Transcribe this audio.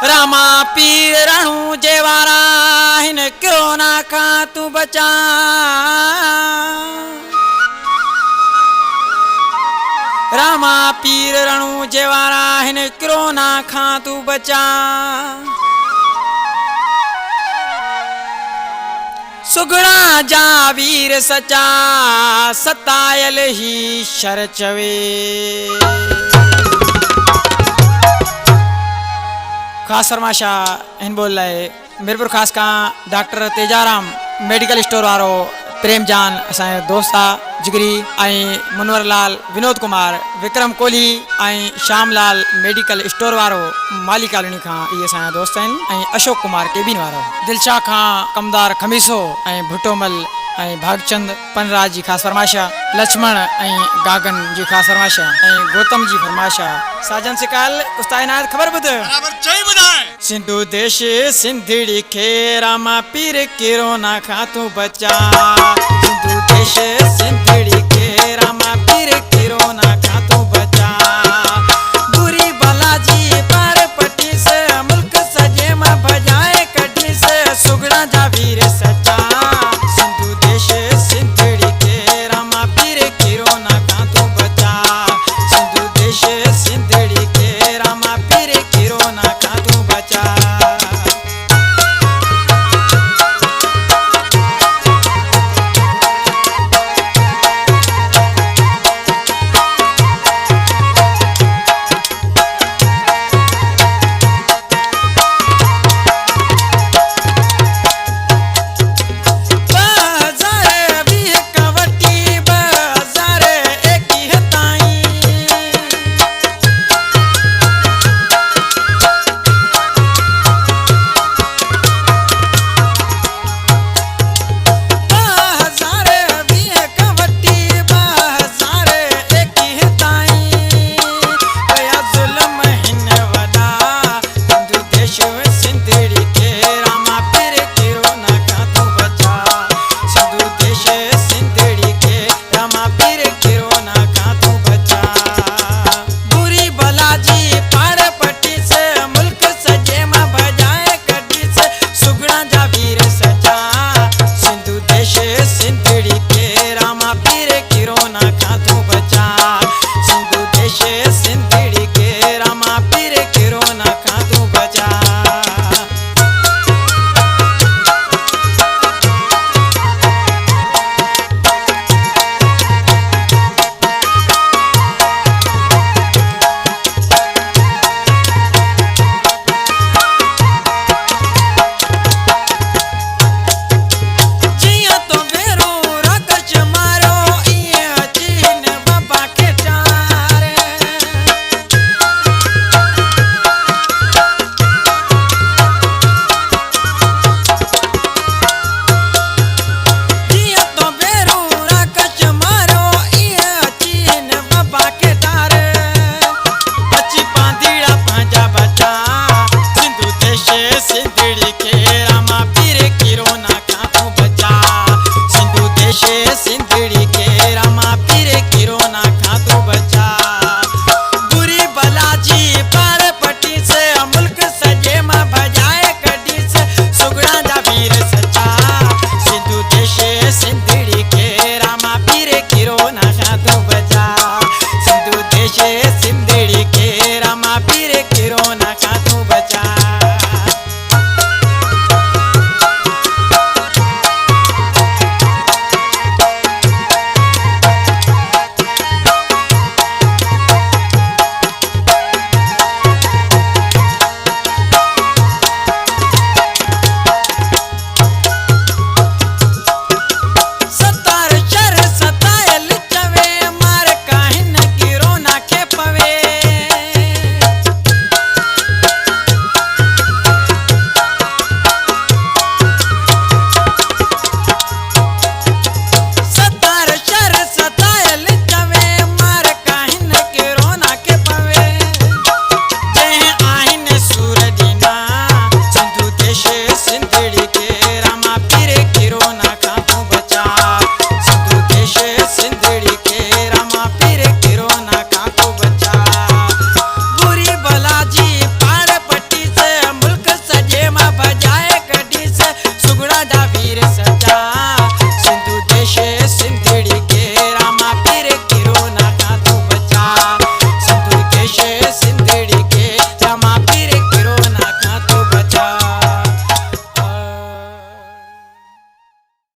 रामा पीर रणू जेवारा हिन कोरोना का तू बचा। रामा पीर रणू जेवारा हिन कोरोना का तू बचा। सुगड़ा जा वीर सचा सतायल ही शर चवे। खास फरमाशा इन बोल रहे मीरपुर खास का डॉक्टर तेजाराम मेडिकल स्टोर वारो प्रेम जान असांजो दोस्त आहे जिगरी ऐं मुनवर लाल विनोद कुमार विक्रम कोहली ऐं श्याम लाल मेडिकल स्टोर वारो माली कॉलोनी खां इहे असांजा दोस्त आहिनि ऐं अशोक कुमार केबिन वारो दिलशाह खां कमदार खमीसो ऐं भुटोमल ऐं भागचंद पनराज जी ख़ासि फरमाइशा लक्ष्मण ऐं गागन जी ख़ासि फरमाइशा ऐं गौतम जी फरमाइशा साजन सिकाल उस्ताद इनायत ख़बर ॿुध सिंधु देश सिंधड़ी खे रामा पीर कोरोना खां तूं बचा। सिंधु देश सिंध